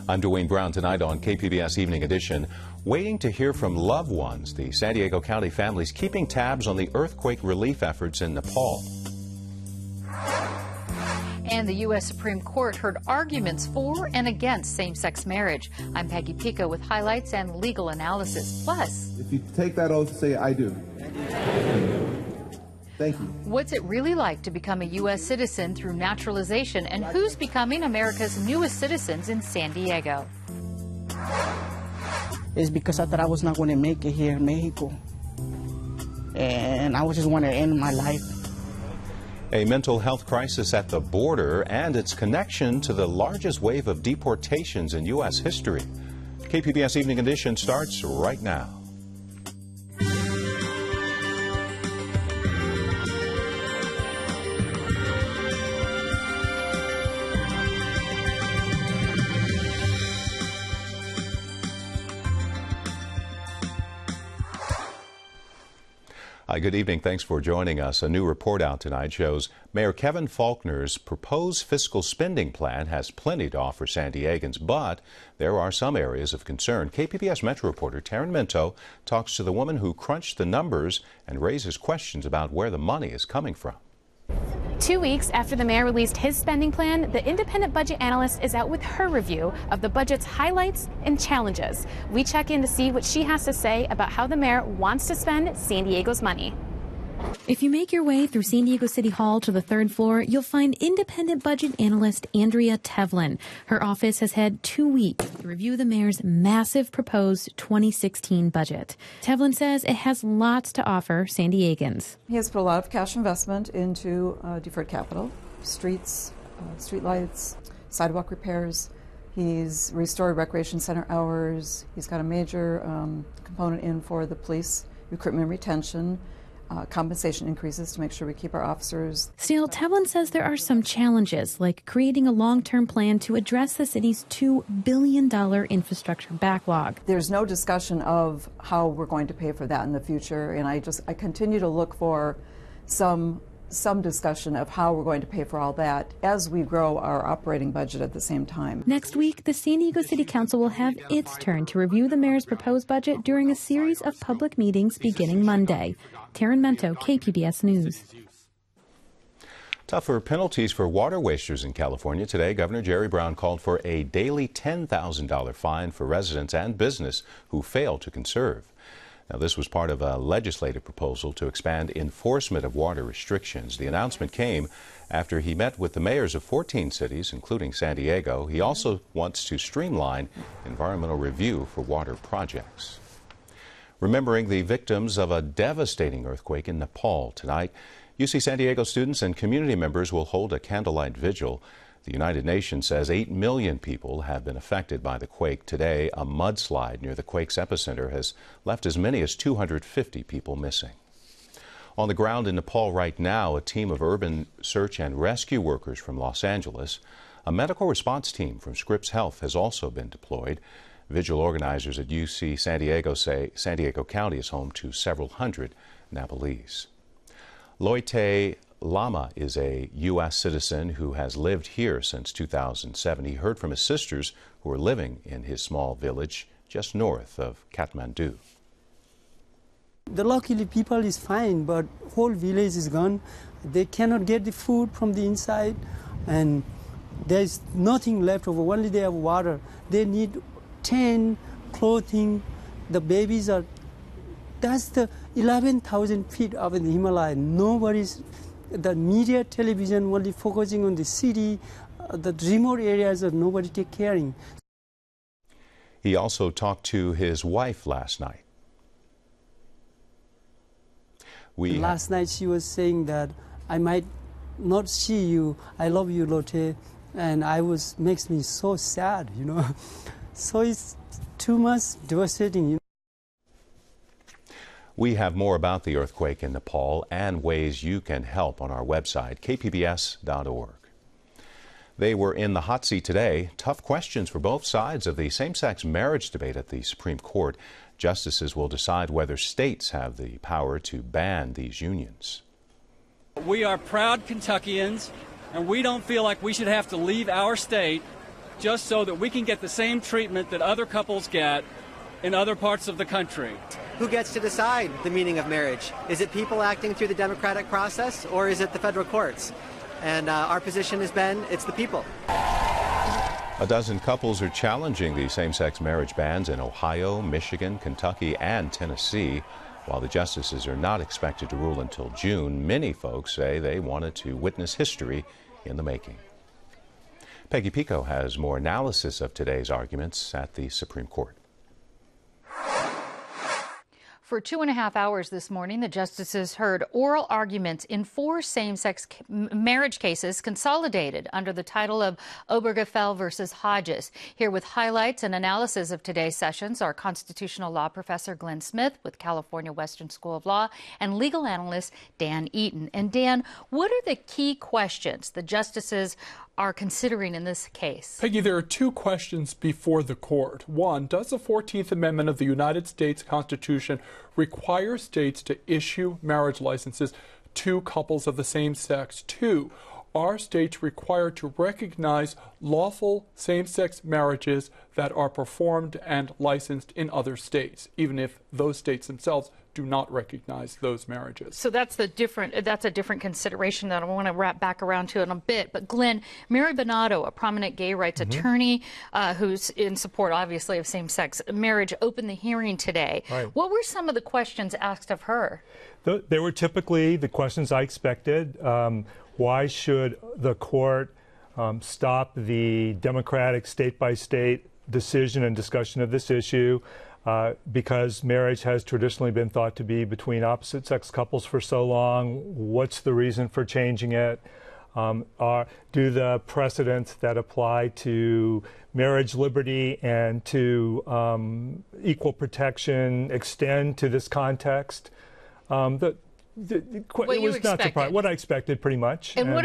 I'm Dwayne Brown. Tonight on KPBS Evening Edition, waiting to hear from loved ones. The San Diego County families keeping tabs on the earthquake relief efforts in Nepal. And the U.S. Supreme Court heard arguments for and against same-sex marriage. I'm Peggy Pico with highlights and legal analysis. Plus, if you take that oath, say, I do. Thank you. What's it really like to become a U.S. citizen through naturalization, and who's becoming America's newest citizens in San Diego? It's because I thought I was not going to make it here in Mexico. And I just want to end my life. A mental health crisis at the border and its connection to the largest wave of deportations in U.S. history. KPBS Evening Edition starts right now. Hi, good evening. Thanks for joining us. A new report out tonight shows Mayor Kevin Faulconer's proposed fiscal spending plan has plenty to offer San Diegans, but there are some areas of concern. KPBS Metro reporter Taryn Minto talks to the woman who crunched the numbers and raises questions about where the money is coming from. 2 weeks after the mayor released his spending plan, the independent budget analyst is out with her review of the budget's highlights and challenges. We check in to see what she has to say about how the mayor wants to spend San Diego's money. If you make your way through San Diego City Hall to the third floor, you'll find independent budget analyst Andrea Tevlin. Her office has had 2 weeks to review the mayor's massive proposed 2016 budget. Tevlin says it has lots to offer San Diegans. He has put a lot of cash investment into deferred capital, streets, street lights, sidewalk repairs. He's restored recreation center hours. He's got a major component in for the police recruitment and retention. Compensation increases to make sure we keep our officers. Still, Tevlin says there are some challenges, like creating a long-term plan to address the city's $2 billion infrastructure backlog. There's no discussion of how we're going to pay for that in the future, and I continue to look for some discussion of how we're going to pay for all that as we grow our operating budget at the same time. Next week, the San Diego City Council will have its turn to review the mayor's proposed budget during a series of public meetings beginning Monday. Taryn Minto, KPBS News. Tougher penalties for water wasters in California. Today, Governor Jerry Brown called for a daily $10,000 fine for residents and business who fail to conserve. Now, this was part of a legislative proposal to expand enforcement of water restrictions. The announcement came after he met with the mayors of 14 cities, including San Diego. He also wants to streamline environmental review for water projects. Remembering the victims of a devastating earthquake in Nepal tonight, UC San Diego students and community members will hold a candlelight vigil. The United Nations says 8 million people have been affected by the quake. Today, a mudslide near the quake's epicenter has left as many as 250 people missing. On the ground in Nepal right now, a team of urban search and rescue workers from Los Angeles. A medical response team from Scripps Health has also been deployed. Vigil organizers at UC San Diego say San Diego County is home to several hundred Nepalese. Loite Lama is a U.S. citizen who has lived here since 2007. He heard from his sisters who are living in his small village just north of Kathmandu. The luckily people is fine, but whole village is gone. They cannot get the food from the inside, and there's nothing left over. Only they have water. They need tent, clothing. The babies are. That's the 11,000 feet up in the Himalaya. Nobody's. The media, television, only focusing on the city, the remote areas that nobody take caring. He also talked to his wife last night. Last night she was saying that I might not see you. I love you, Lotte, and makes me so sad, you know. So it's too much devastating. You know? We have more about the earthquake in Nepal and ways you can help on our website, kpbs.org. They were in the hot seat today. Tough questions for both sides of the same-sex marriage debate at the Supreme Court. Justices will decide whether states have the power to ban these unions. We are proud Kentuckians, and we don't feel like we should have to leave our state just so that we can get the same treatment that other couples get in other parts of the country. Who gets to decide the meaning of marriage? Is it people acting through the democratic process, or is it the federal courts? And our position has been, it's the people. A dozen couples are challenging the same-sex marriage bans in Ohio, Michigan, Kentucky, and Tennessee. While the justices are not expected to rule until June, many folks say they wanted to witness history in the making. Peggy Pico has more analysis of today's arguments at the Supreme Court. For 2.5 hours this morning, the justices heard oral arguments in 4 same-sex marriage cases consolidated under the title of Obergefell versus Hodges. Here with highlights and analysis of today's sessions are constitutional law professor Glenn Smith with California Western School of Law and legal analyst Dan Eaton. And Dan, what are the key questions the justices are considering in this case? Peggy, there are 2 questions before the court. One, does the 14th Amendment of the United States Constitution require states to issue marriage licenses to couples of the same sex? 2, are states required to recognize lawful same-sex marriages that are performed and licensed in other states, even if those states themselves do not recognize those marriages? So that's a different consideration that I want to wrap back around to in a bit. But Glenn, Mary Bonato, a prominent gay rights attorney who's in support, obviously, of same-sex marriage, opened the hearing today. Right. What were some of the questions asked of her? They were typically the questions I expected. Why should the court stop the democratic state-by-state decision and discussion of this issue? Because marriage has traditionally been thought to be between opposite-sex couples for so long. What's the reason for changing it? Do the precedents that apply to marriage liberty and to equal protection extend to this context? It was not surprising. What I expected, pretty much. And what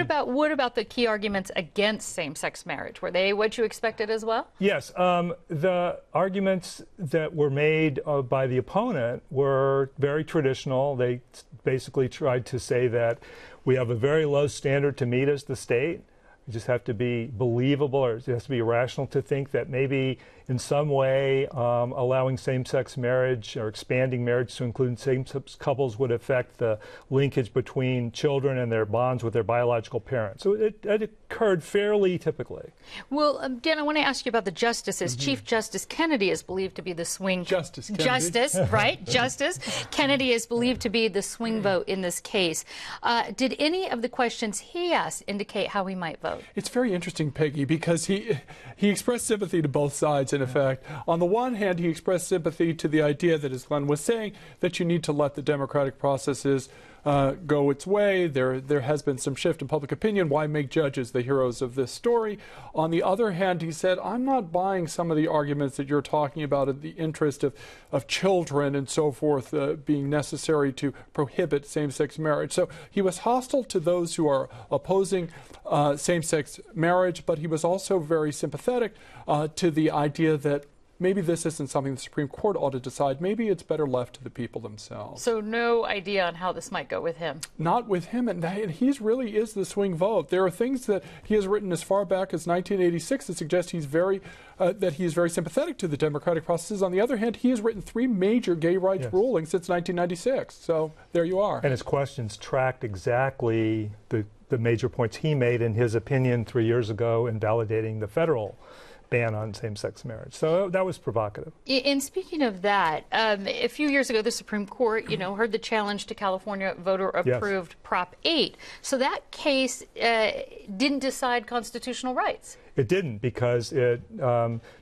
about the key arguments against same-sex marriage? Were they what you expected as well? Yes. The arguments that were made by the opponent were very traditional. They basically tried to say that we have a very low standard to meet as the state. We just have to be believable, or it has to be rational to think that maybe in some way allowing same-sex marriage or expanding marriage to include same-sex couples would affect the linkage between children and their bonds with their biological parents. So it occurred fairly typically. Well, Dan, I want to ask you about the justices. Chief Justice Kennedy is believed to be the swing... Justice Kennedy. Justice, right? Justice. Kennedy is believed to be the swing vote in this case. Did any of the questions he asked indicate how he might vote? It's very interesting, Peggy, because he expressed sympathy to both sides, in effect. On the one hand, he expressed sympathy to the idea that, as Glenn was saying, that you need to let the democratic processes go its way. There has been some shift in public opinion. Why make judges the heroes of this story? On the other hand, he said, I'm not buying some of the arguments that you're talking about in the interest of children and so forth being necessary to prohibit same-sex marriage. So he was hostile to those who are opposing same-sex marriage, but he was also very sympathetic to the idea that maybe this isn't something the Supreme Court ought to decide. Maybe it's better left to the people themselves. So no idea on how this might go with him? Not with him, and he really is the swing vote. There are things that he has written as far back as 1986 that suggest that he is very sympathetic to the democratic processes. On the other hand, he has written 3 major gay rights rulings since 1996. So there you are. And his questions tracked exactly the major points he made in his opinion 3 years ago in validating the federal ban on same-sex marriage. So that was provocative. And speaking of that, a few years ago, the Supreme Court, heard the challenge to California voter-approved Prop 8. So that case didn't decide constitutional rights. It didn't, because it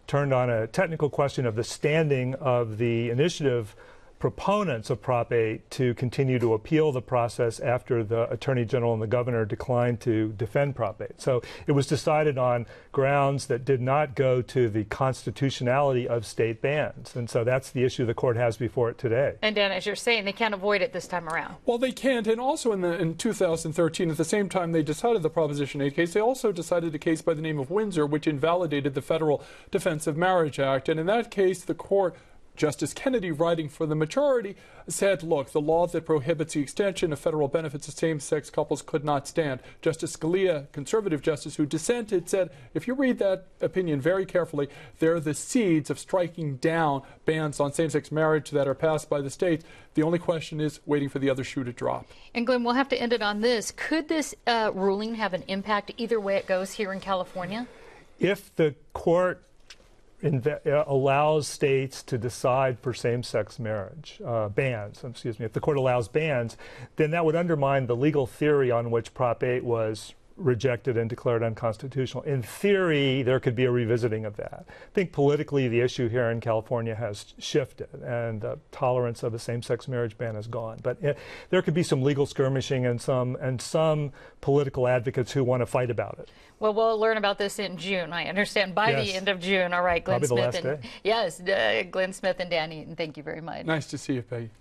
turned on a technical question of the standing of the initiative proponents of Prop 8 to continue to appeal the process after the Attorney General and the Governor declined to defend Prop 8. So it was decided on grounds that did not go to the constitutionality of state bans. And so that's the issue the court has before it today. And Dan, as you're saying, they can't avoid it this time around. Well, they can't. And also in 2013, at the same time they decided the Proposition 8 case, they also decided a case by the name of Windsor, which invalidated the Federal Defense of Marriage Act. And in that case, the court Justice Kennedy, writing for the majority, said, look, the law that prohibits the extension of federal benefits to same-sex couples could not stand. Justice Scalia, conservative justice who dissented, said, if you read that opinion very carefully, they're the seeds of striking down bans on same-sex marriage that are passed by the states. The only question is waiting for the other shoe to drop. And Glenn, we'll have to end it on this. Could this ruling have an impact either way it goes here in California? If the court allows states to decide for same-sex marriage, if the court allows bans, then that would undermine the legal theory on which Prop 8 was rejected and declared unconstitutional. In theory, there could be a revisiting of that. I think politically the issue here in California has shifted and the tolerance of a same-sex marriage ban is gone. But there could be some legal skirmishing and some political advocates who want to fight about it. Well, we'll learn about this in June, I understand, by the end of June. All right, Glenn Probably Smith. The last day. Yes, Glenn Smith and Dan Eaton, thank you very much. Nice to see you, Peggy.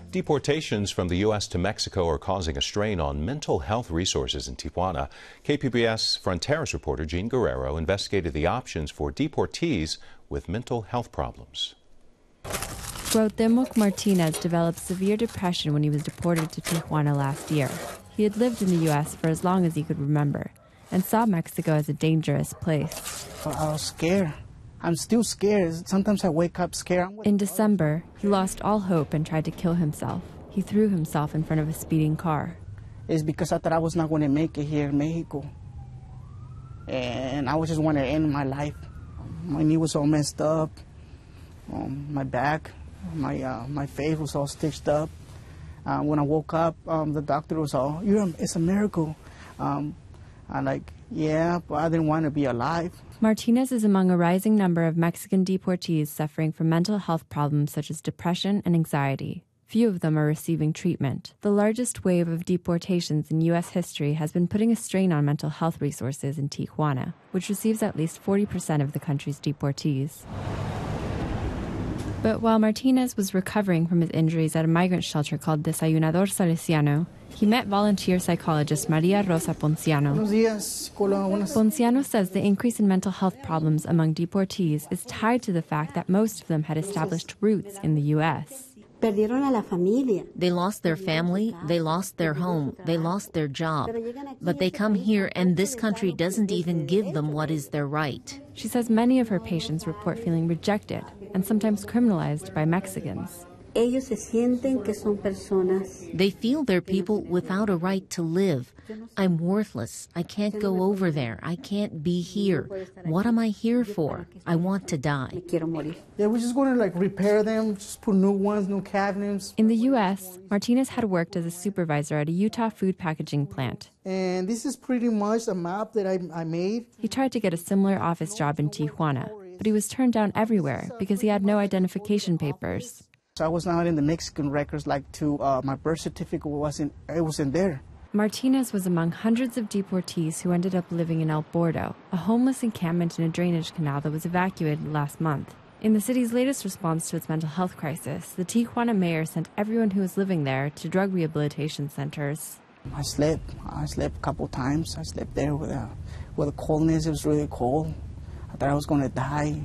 Deportations from the U.S. to Mexico are causing a strain on mental health resources in Tijuana. KPBS Fronteras reporter Jean Guerrero investigated the options for deportees with mental health problems. Cuauhtemoc Martinez developed severe depression when he was deported to Tijuana last year. He had lived in the U.S. for as long as he could remember and saw Mexico as a dangerous place. I was scared. I'm still scared. Sometimes I wake up scared. In December, he lost all hope and tried to kill himself. He threw himself in front of a speeding car. It's because I thought I was not going to make it here in Mexico. And I was just wanting to end my life. My knee was all messed up. My back, my face was all stitched up. When I woke up, the doctor was all, it's a miracle. I'm like, yeah, but I didn't want to be alive. Martinez is among a rising number of Mexican deportees suffering from mental health problems such as depression and anxiety. Few of them are receiving treatment. The largest wave of deportations in U.S. history has been putting a strain on mental health resources in Tijuana, which receives at least 40% of the country's deportees. But while Martinez was recovering from his injuries at a migrant shelter called Desayunador Salesiano, he met volunteer psychologist Maria Rosa Ponciano. Ponciano says the increase in mental health problems among deportees is tied to the fact that most of them had established roots in the U.S. They lost their family, they lost their home, they lost their job. But they come here and this country doesn't even give them what is their right. She says many of her patients report feeling rejected and sometimes criminalized by Mexicans. They feel they're people without a right to live. I'm worthless. I can't go over there. I can't be here. What am I here for? I want to die. Yeah, we're just going to repair them, just put new ones, new cabinets. In the U.S., Martinez had worked as a supervisor at a Utah food packaging plant. And this is pretty much a map that I made. He tried to get a similar office job in Tijuana, but he was turned down everywhere because he had no identification papers. So I was not in the Mexican records my birth certificate wasn't there. Martinez was among hundreds of deportees who ended up living in El Bordo, a homeless encampment in a drainage canal that was evacuated last month. In the city's latest response to its mental health crisis, the Tijuana mayor sent everyone who was living there to drug rehabilitation centers. I slept a couple times. I slept there with the coldness. It was really cold. I thought I was going to die.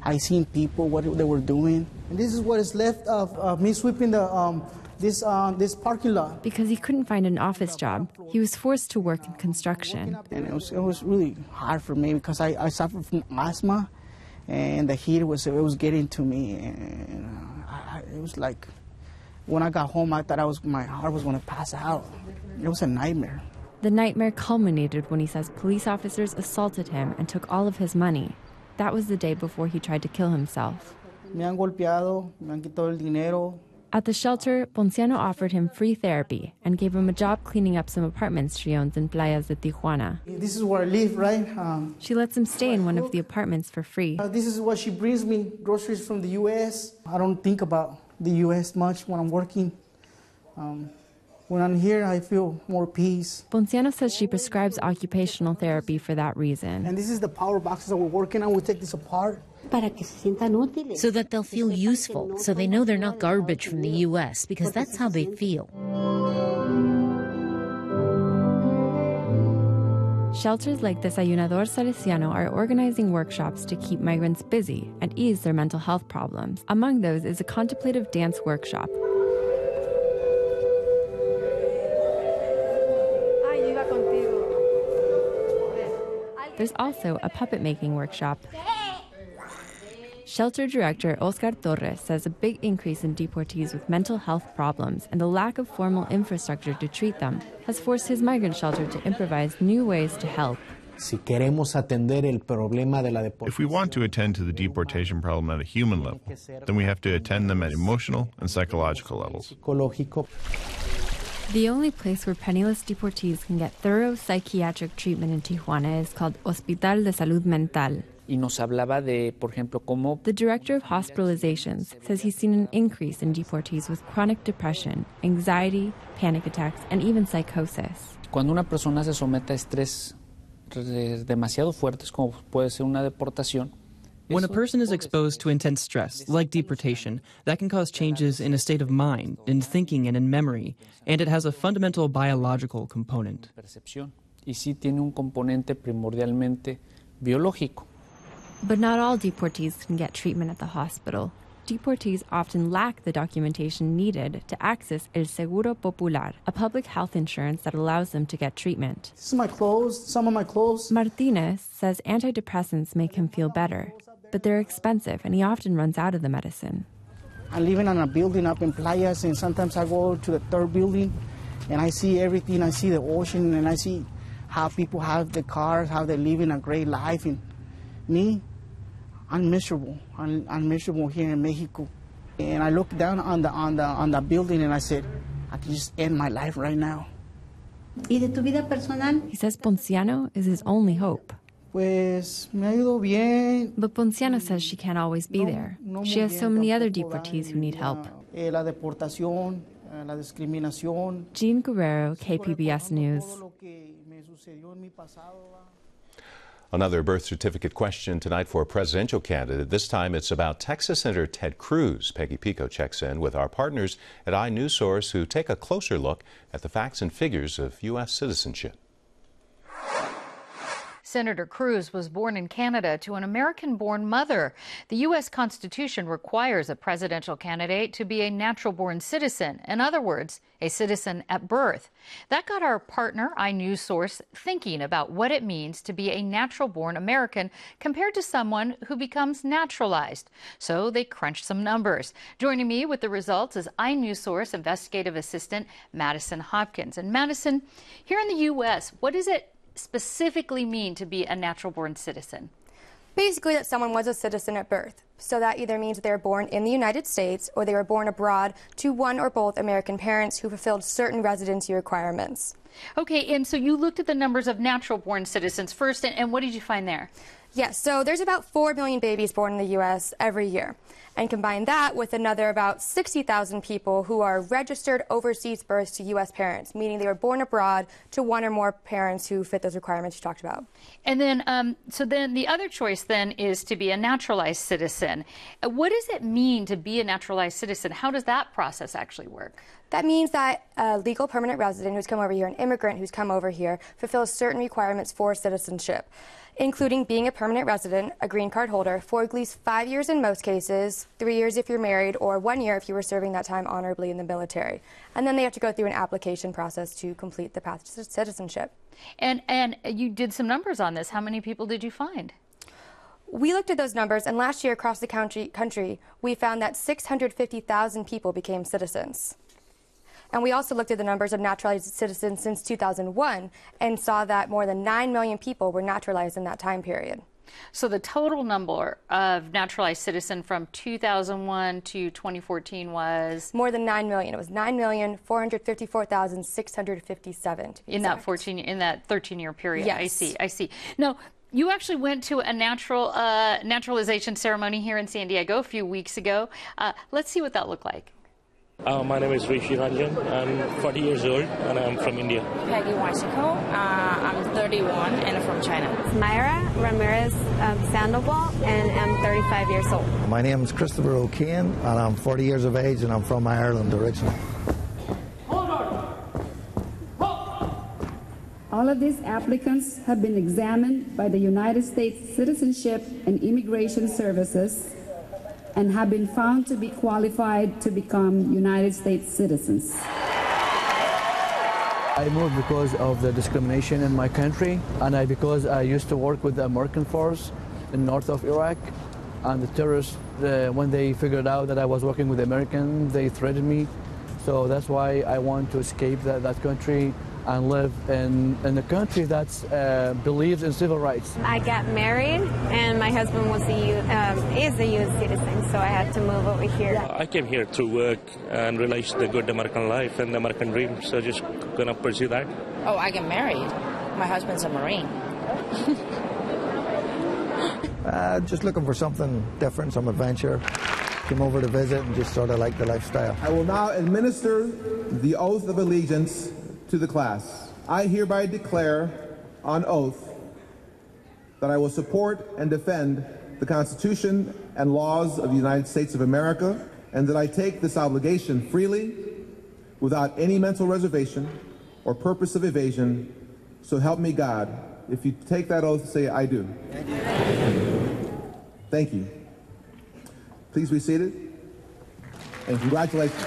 I seen people, what they were doing. And this is what is left of me sweeping this parking lot. Because he couldn't find an office job, he was forced to work in construction. And it was really hard for me because I suffered from asthma, and the heat was getting to me. And it was like, when I got home, I thought my heart was going to pass out. It was a nightmare. The nightmare culminated when he says police officers assaulted him and took all of his money. That was the day before he tried to kill himself. Me han golpeado, me han quitado el dinero. At the shelter, Ponciano offered him free therapy and gave him a job cleaning up some apartments she owns in Playas de Tijuana. This is where I live, right? She lets him stay in one of the apartments for free. This is what she brings me, groceries from the U.S. I don't think about the U.S. much when I'm working. When When I'm here, I feel more peace. Ponciano says she prescribes occupational therapy for that reason. And this is the power boxes that we're working on. We take this apart. So that they'll feel useful, so they know they're not garbage from the U.S., because that's how they feel. Shelters like Desayunador Salesiano are organizing workshops to keep migrants busy and ease their mental health problems. Among those is a contemplative dance workshop. There's also a puppet-making workshop. Shelter director Oscar Torres says a big increase in deportees with mental health problems and the lack of formal infrastructure to treat them has forced his migrant shelter to improvise new ways to help. If we want to attend to the deportation problem at a human level, then we have to attend them at emotional and psychological levels. The only place where penniless deportees can get thorough psychiatric treatment in Tijuana is called Hospital de Salud Mental. The director of hospitalizations says he's seen an increase in deportees with chronic depression, anxiety, panic attacks, and even psychosis. Cuando una persona se somete a estrés demasiado fuertes, como puede ser una deportación. When a person is exposed to intense stress, like deportation, that can cause changes in a state of mind, in thinking, and in memory, and it has a fundamental biological component. Y sí tiene un componente primordialmente biológico. But not all deportees can get treatment at the hospital. Deportees often lack the documentation needed to access El Seguro Popular, a public health insurance that allows them to get treatment. This is my clothes, some of my clothes. Martinez says antidepressants make him feel better, but they're expensive and he often runs out of the medicine. I'm living on a building up in Playas, and sometimes I go to the third building and I see everything. I see the ocean and I see how people have the cars, how they're living a great life. And me, I'm miserable. I'm miserable here in Mexico. And I looked down on the building and I said, I can just end my life right now. He says Ponciano is his only hope. Pues me ha ido bien. But Ponciano says she can't always be there. She has so many other deportees who need help. La deportación, la discriminación. Jean Guerrero, KPBS News. Another birth certificate question tonight for a presidential candidate. This time it's about Texas Senator Ted Cruz. Peggy Pico checks in with our partners at iNewsSource who take a closer look at the facts and figures of U.S. citizenship. Senator Cruz was born in Canada to an American-born mother. The U.S. Constitution requires a presidential candidate to be a natural-born citizen. In other words, a citizen at birth. That got our partner, iNewsSource, thinking about what it means to be a natural-born American compared to someone who becomes naturalized. So they crunched some numbers. Joining me with the results is iNewsSource investigative assistant Madison Hopkins. And Madison, here in the U.S., what does it specifically mean to be a natural-born citizen? Basically, that someone was a citizen at birth. So that either means they were born in the United States or they were born abroad to one or both American parents who fulfilled certain residency requirements. Okay, and so you looked at the numbers of natural-born citizens first, and what did you find there? Yes, so there's about 4 million babies born in the U.S. every year. And combine that with another about 60,000 people who are registered overseas births to U.S. parents, meaning they were born abroad to one or more parents who fit those requirements you talked about. And then, so then the other choice then is to be a naturalized citizen. What does it mean to be a naturalized citizen? How does that process actually work? That means that a legal permanent resident who's come over here, an immigrant who's come over here, fulfills certain requirements for citizenship, including being a permanent resident, a green card holder, for at least 5 years in most cases, 3 years if you're married, or 1 year if you were serving that time honorably in the military. And then they have to go through an application process to complete the path to citizenship. And you did some numbers on this. How many people did you find? We looked at those numbers, and last year across the country, we found that 650,000 people became citizens. And we also looked at the numbers of naturalized citizens since 2001 and saw that more than 9 million people were naturalized in that time period. So the total number of naturalized citizens from 2001 to 2014 was? More than 9 million. It was 9,454,657 to be exact. In that 13-year period. Yes. I see. Now, you actually went to a naturalization ceremony here in San Diego a few weeks ago. Let's see what that looked like. My name is Rishi Ranjan. I'm 40 years old and I'm from India. Peggy Washiko. I'm 31 and I'm from China. Myra Ramirez Sandoval, and I'm 35 years old. My name is Christopher O'Kane and I'm 40 years of age and I'm from Ireland originally. All of these applicants have been examined by the United States Citizenship and Immigration Services and have been found to be qualified to become United States citizens. I moved because of the discrimination in my country, and because I used to work with the American force in north of Iraq, and the terrorists, when they figured out that I was working with the Americans, they threatened me. So that's why I want to escape that country and live in a country that believes in civil rights. I got married, and my husband is a U.S. citizen, so I had to move over here. I came here through work and realized the good American life and the American dream, so just gonna pursue that. Oh, I got married. My husband's a Marine. Just looking for something different, some adventure. Came over to visit and just sort of like the lifestyle. I will now administer the oath of allegiance to the class. I hereby declare on oath that I will support and defend the Constitution and laws of the United States of America, and that I take this obligation freely, without any mental reservation or purpose of evasion, so help me God. If you take that oath, say, I do. Thank you. Please be seated, and congratulations.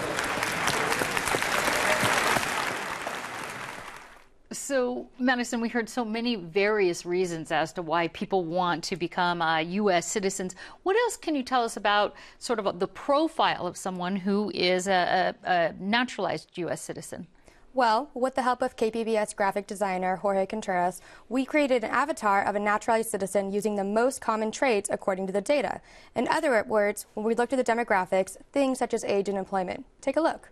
So, Madison, we heard so many various reasons as to why people want to become U.S. citizens. What else can you tell us about sort of the profile of someone who is a naturalized U.S. citizen? Well, with the help of KPBS graphic designer Jorge Contreras, we created an avatar of a naturalized citizen using the most common traits according to the data. In other words, when we looked at the demographics, things such as age and employment. Take a look.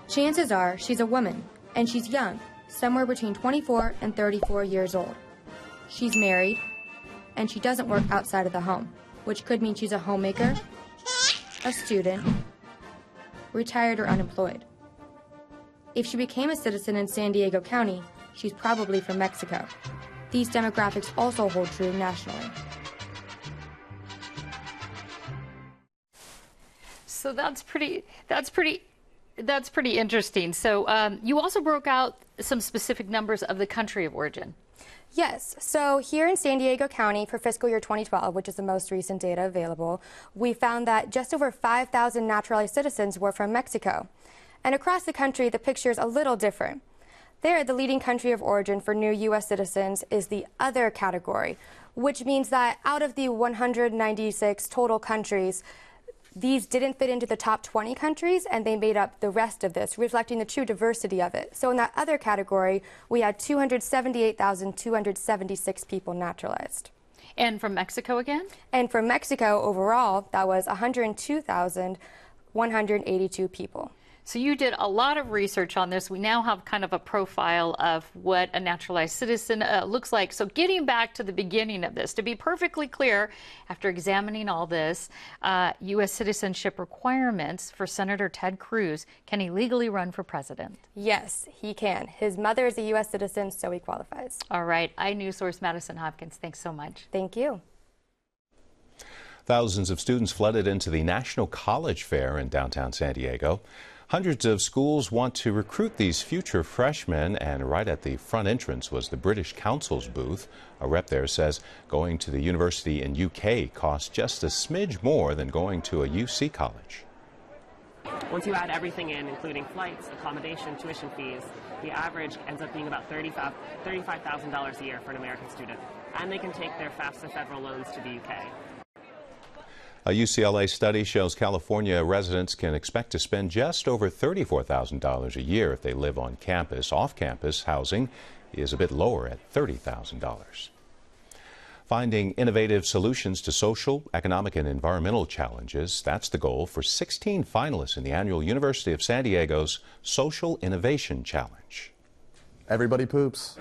Chances are she's a woman, and she's young, somewhere between 24 and 34 years old. She's married, and she doesn't work outside of the home, which could mean she's a homemaker, a student, retired or unemployed. If she became a citizen in San Diego County, she's probably from Mexico. These demographics also hold true nationally. So that's pretty interesting. So you also broke out some specific numbers of the country of origin. Yes. So here in San Diego County for fiscal year 2012, which is the most recent data available, we found that just over 5,000 naturalized citizens were from Mexico. And across the country, the picture is a little different. There, the leading country of origin for new U.S. citizens is the other category, which means that out of the 196 total countries, these didn't fit into the top 20 countries, and they made up the rest of this, reflecting the true diversity of it. So in that other category, we had 278,276 people naturalized. And from Mexico again? And from Mexico overall, that was 102,182 people. So you did a lot of research on this. We now have kind of a profile of what a naturalized citizen looks like. So getting back to the beginning of this, to be perfectly clear, after examining all this, U.S. citizenship requirements for Senator Ted Cruz, can he legally run for president? Yes, he can. His mother is a U.S. citizen, so he qualifies. All right. iNews source Madison Hopkins, thanks so much. Thank you. Thousands of students flooded into the National College Fair in downtown San Diego. Hundreds of schools want to recruit these future freshmen, and right at the front entrance was the British Council's booth. A rep there says going to the university in UK costs just a smidge more than going to a UC college. Once you add everything in, including flights, accommodation, tuition fees, the average ends up being about $35,000 a year for an American student. And they can take their FAFSA federal loans to the UK. A UCLA study shows California residents can expect to spend just over $34,000 a year if they live on campus. Off-campus housing is a bit lower at $30,000. Finding innovative solutions to social, economic, and environmental challenges, that's the goal for 16 finalists in the annual University of San Diego's Social Innovation Challenge. Everybody poops.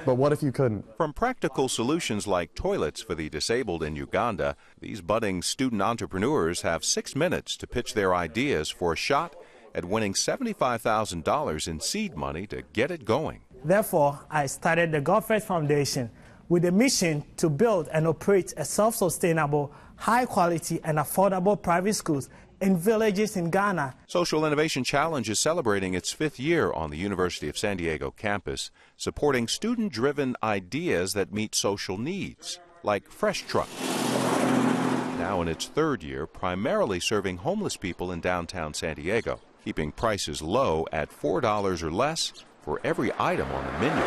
But what if you couldn't? From practical solutions like toilets for the disabled in Uganda, these budding student entrepreneurs have 6 minutes to pitch their ideas for a shot at winning $75,000 in seed money to get it going. Therefore, I started the God First Foundation with a mission to build and operate a self-sustainable, high-quality and affordable private schools in villages in Ghana. Social Innovation Challenge is celebrating its 5th year on the University of San Diego campus, supporting student-driven ideas that meet social needs, like Fresh Truck. Now in its 3rd year, primarily serving homeless people in downtown San Diego, keeping prices low at $4 or less for every item on the menu.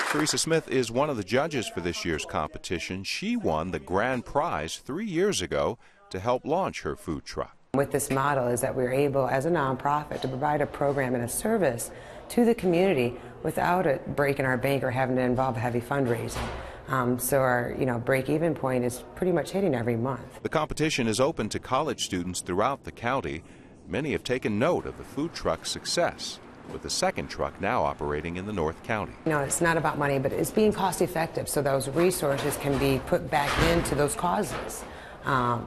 Teresa Smith is one of the judges for this year's competition. She won the grand prize 3 years ago to help launch her food truck. With this model is that we're able, as a nonprofit, to provide a program and a service to the community without it breaking our bank or having to involve heavy fundraising. So our break-even point is pretty much hitting every month. The competition is open to college students throughout the county. Many have taken note of the food truck's success, with the 2nd truck now operating in the North County. It's not about money, but it's being cost-effective, so those resources can be put back into those causes. And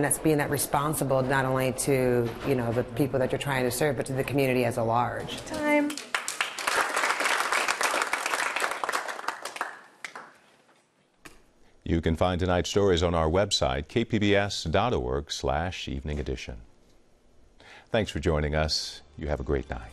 that's being that responsible not only to, the people that you're trying to serve, but to the community as a large. Time. You can find tonight's stories on our website, kpbs.org/evening edition. Thanks for joining us. You have a great night.